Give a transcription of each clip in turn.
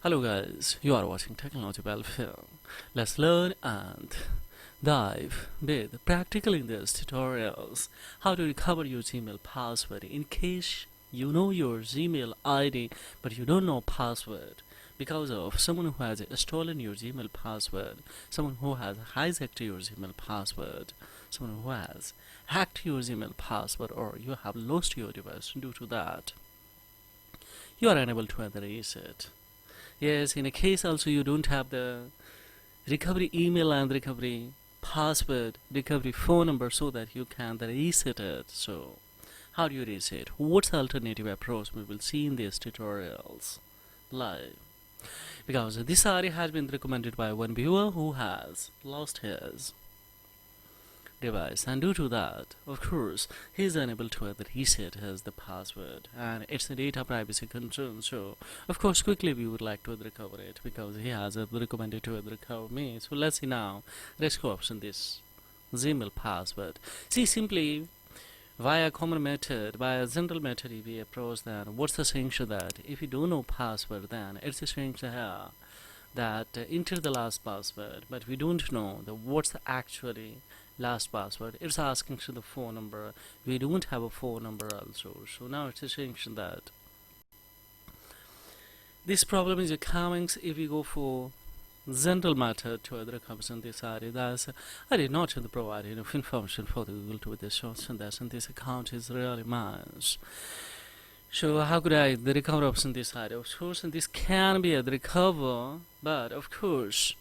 Hello guys, you are watching Technology Battlefield. Let's learn and dive with practical in these tutorials how to recover your Gmail password in case you know your Gmail ID but you don't know password because of someone who has stolen your Gmail password, someone who has hijacked your Gmail password, someone who has hacked your Gmail password, or you have lost your device due to that. You are unable to erase it. Yes, in a case also you don't have the recovery email and recovery password, recovery phone number so that you can reset it. So how do you reset? What's the alternative approach we will see in these tutorials live? Because this area has been recommended by one viewer who has lost his device, and due to that, of course, he is unable to reset his the password, and it's a data privacy concern. So of course quickly we would like to recover it because he has recommended to recover me. So let's see now. Let's go option this Gmail password. See, simply via common method, via general method, if we approach, then what's the sanction that if you don't know password, then it's a sanction here that enter the last password, but we don't know the what's the actually last password. It's asking for the phone number. We don't have a phone number also. So now it's saying that this problem is coming if we go for general method to other comes in this area. That's I did not provide enough information for the Google to this source, and that's and this account is really mine. So how could I the recover option this area? Of course, and this can be a recover, but of course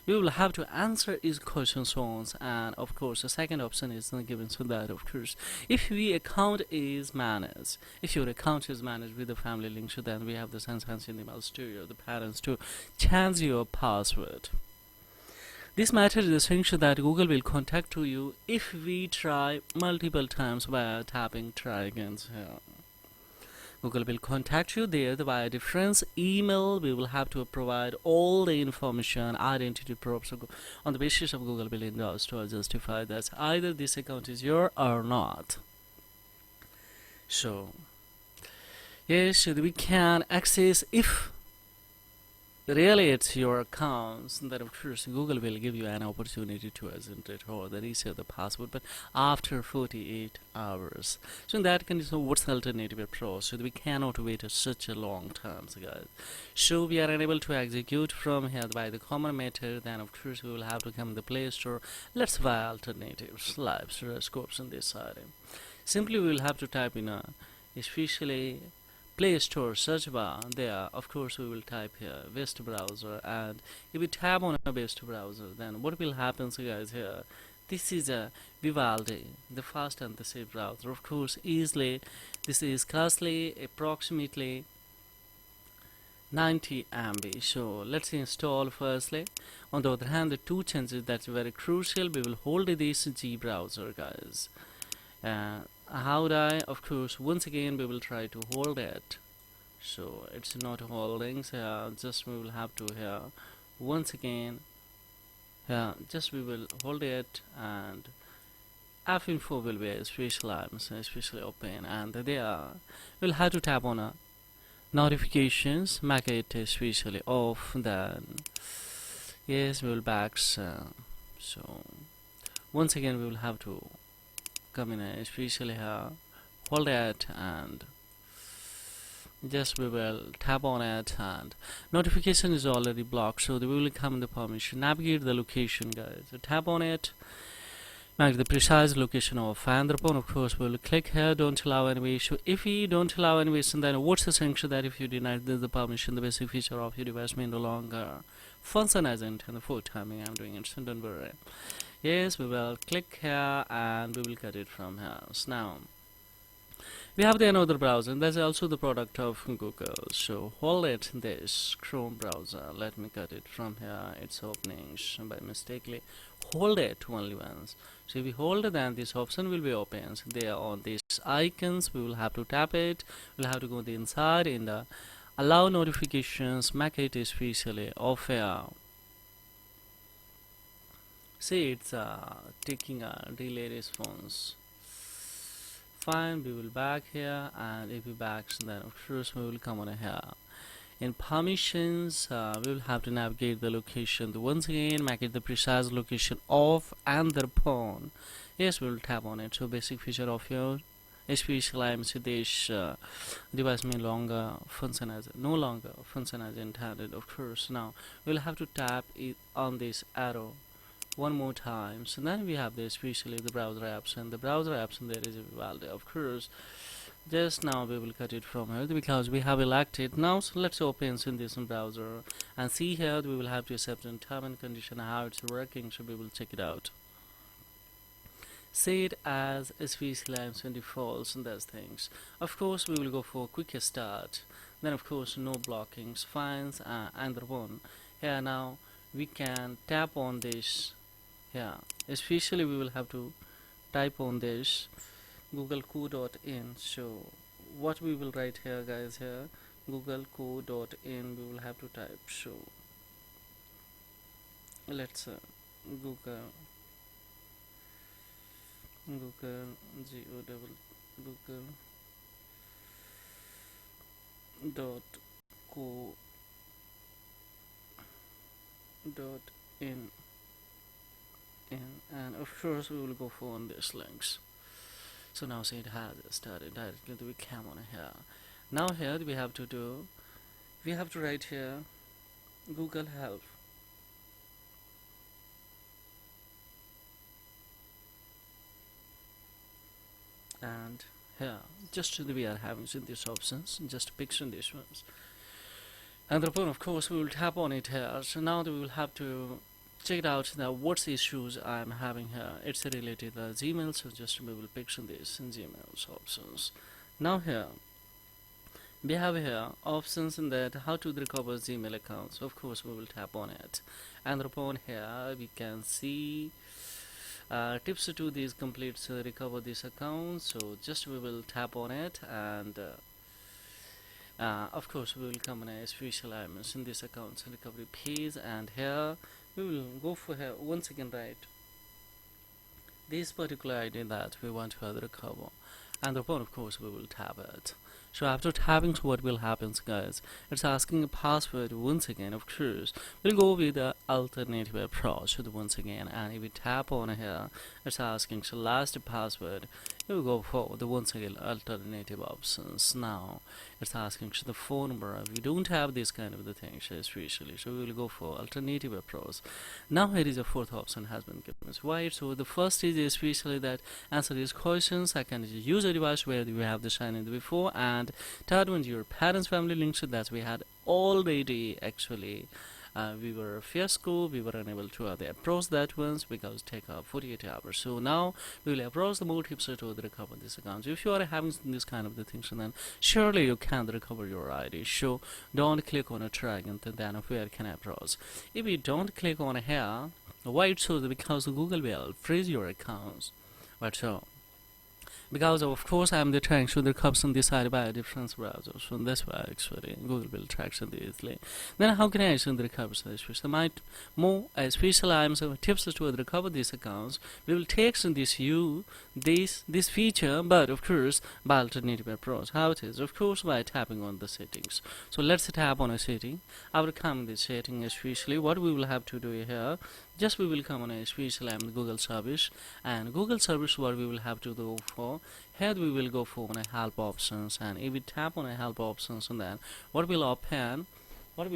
we will have to answer these questions once, and of course the second option is not given. So that of course if your account is managed, if your account is managed with the family link, so then we have the sense emails to your the parents to change your password. This matter is essential that Google will contact to you if we try multiple times by tapping try again here. Google will contact you there via different email. We will have to provide all the information, identity proofs on the basis of Google will endorse to justify that either this account is your or not. So yes, we can access if really it's your accounts, then of course Google will give you an opportunity to it or the reset the password, but after 48 hours. So in that condition, what's the alternative approach? So we cannot wait such a long time, so guys. So we are unable to execute from here by the common method, then of course we will have to come to the Play Store. Let's buy alternatives, live scopes in this area. Simply we will have to type in especially Play Store search bar. There of course we will type here best browser, and if we tap on a best browser, then what will happen, so guys, here this is a Vivaldi, the fast and the safe browser. Of course easily this is costly, approximately 90 MB. So let's install firstly. On the other hand, the two changes that's very crucial. We will hold this G browser, guys. How would I? Of course, once again we will try to hold it. So it's not holding. So just we will have to here once again. Just we will hold it, and F info will be especially open, and there we'll have to tap on notifications, make it especially off. Then yes, we will back. So once again we will have to come in especially here, hold it, and just we will tap on it, and notification is already blocked, so we will come in the permission, navigate the location, guys. So tap on it, make the precise location of Andropon. Of course we will click here, don't allow animation. If we don't allow animation, then what's the sanction that if you deny the permission, the basic feature of your device may no longer function as intended. For timing I'm doing it, so don't worry. Yes, we will click here and we will get it from here. So now we have the another browser, and that's also the product of Google. So hold it, this Chrome browser. Let me cut it from here. It's opening by mistakenly. Hold it only once. So if we hold it, then this option will be open. So there on these icons, we will have to tap it. We'll have to go the inside in the allow notifications, make it especially off here. See, it's taking a delay response. Fine, we will back here, and if we back, then of course we will come on here. In permissions, we will have to navigate the location once again, make it the precise location of and the phone. Yes, we will tap on it. So basic feature of your especially I am this device no longer function as intended. Of course, now we'll have to tap it on this arrow one more time. So then we have this especially the browser apps, and the browser apps, and there is a value. Of course, just now we will cut it from here because we have elected. Now so let's open in this browser and see here we will have to accept in term and condition how it's working, so we will check it out. Say it as especially and defaults and those things. Of course, we will go for quick start. Then of course no blockings, fines, and the one. Here now we can tap on this. Yeah, especially we will have to type on this googleco.in. So what we will write here, guys, here googleco.in we will have to type. So let's google google dot co dot in, and of course we will go for on these links. So now say it has started directly. We come on here. Now here we have to write here Google help. And here just we are having in these options, just picture these ones, and then of course we will tap on it here. So now we will have to check it out now what's the issues I'm having here. It's related to Gmail, so just we will picture this in Gmail's options. Now here we have here options in that how to recover Gmail accounts. Of course we will tap on it, and upon here we can see tips to these complete recover this account. So just we will tap on it, and of course we will come on a special items in this accounts and recovery page, and here we will go for here once again, right, this particular ID that we want to recover, and upon of course we will tap it. So after tapping, so what will happen, guys, it's asking a password once again. Of course we'll go with the alternative approach. So once again, and if we tap on here, it's asking so last password. You will go for the once again alternative options. Now it's asking so the phone number. We don't have this kind of the things especially, so we will go for alternative approach. Now here is a fourth option has been given. So why? So the first is especially that answer these questions. Second is use a device where we have the sign in before, and third one is your parents family links. So that we had already actually we were fiasco, we were unable to approach that ones because take 48 hours. So now we will approach the more tips to recover this account. So if you are having this kind of the things, then surely you can recover your ID. So don't click on a track and then where can I approach. If you don't click on here, why it shows because Google will freeze your accounts. But so because of course I am the trying to recover some decided by a different browser, so that's why actually Google will track it easily. Then how can I actually recover this? So might more special items or tips to recover these accounts. We will take this feature, but of course by alternative approach. How it is? Of course by tapping on the settings. So let's tap on a setting. After coming this setting, especially what we will have to do here, just we will come on a special Google service, and Google service what we will have to go for. Here we will go for help options, and if we tap on a help options, and then what will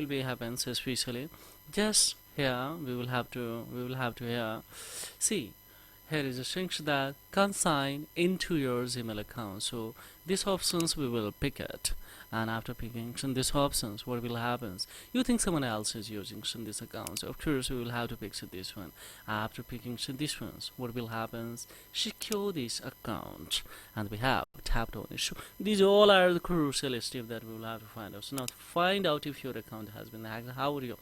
be happens especially just here we will have to here see here is a section that consign into your Gmail account. So these options we will pick it, and after picking these options, what will happen? You think someone else is using this account, so of course we will have to pick this one. After picking this ones, what will happen? Secure this account, and we have tapped on it. So these all are the crucial steps that we will have to find out. So now to find out if your account has been hacked, how would you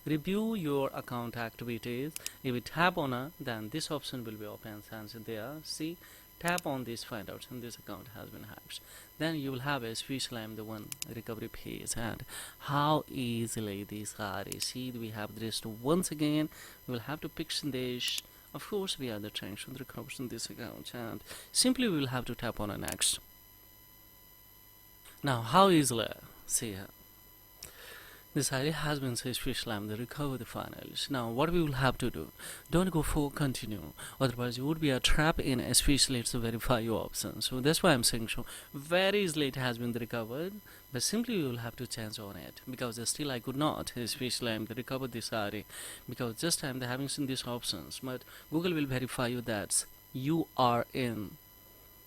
review your account activities? If we tap on it, then this option will be open, and there see tap on this find out and this account has been hacked. Then you will have a special the one recovery page, and how easily these are. See we have this once again we will have to pick this. Of course we are the trying to recover this account, and simply we will have to tap on a next. Now how easily see here This idea has been so special. I'm the recover the finals. Now, what we will have to do? Don't go for continue. Otherwise, you would be a trap in, especially it's to verify your options. So that's why I'm saying so. Very easily it has been recovered, but simply you will have to change on it because still I could not. Especially I'm the recover this idea because just I'm the having seen these options, but Google will verify you that you are in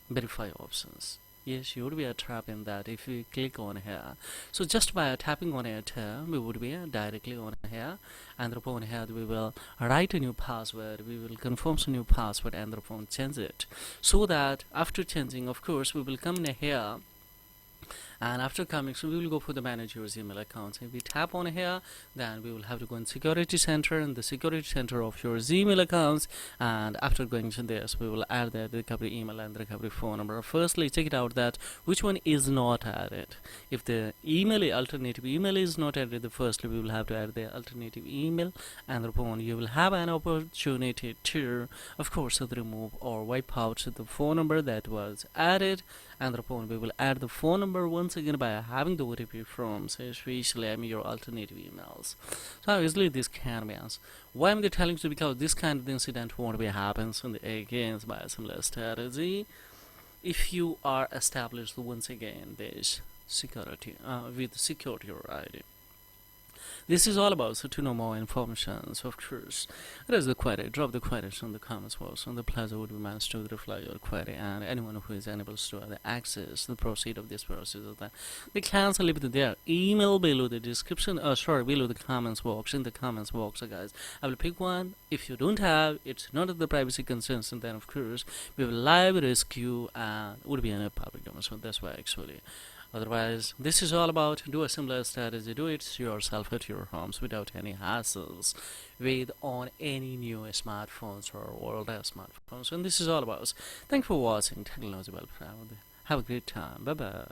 verify options. Yes, you would be a trap in that if you click on here. So just by tapping on it here, we would be directly on here, and upon here we will write a new password, we will confirm some new password, and upon change it. So that after changing, of course, we will come in here, and after coming, so we will go for the manage your email accounts. If we tap on here, then we will have to go in security center and the security center of your Gmail accounts, and after going to this, we will add the recovery email and the recovery phone number. Firstly, check it out that which one is not added. If the alternative email is not added, the firstly we will have to add the alternative email, and upon you will have an opportunity to, of course, remove or wipe out the phone number that was added, and upon we will add the phone number once again by having the OTP from, say, especially your alternative emails. So how easily this can be answered. Why am I telling you? Because this kind of incident won't be happens in the against by a similar strategy. If you are established once again this security with security your ID. This is all about, so to know more information, so of course, raise the query, drop the queries in the comments box, and the pleasure would be mine to reply your query, and anyone who is unable to access the proceed of this process of that, they can leave their email below the description, below the comments box, in the comments box, guys. I will pick one. If you don't have, it's not of the privacy concerns, and then of course, we will live rescue and would be in a public domain, so that's why actually. Otherwise, this is all about do a similar strategy, do it yourself at your homes without any hassles with on any new smartphones or older smartphones. And this is all about. Thanks for watching Technology Well. Have a great time. Bye bye.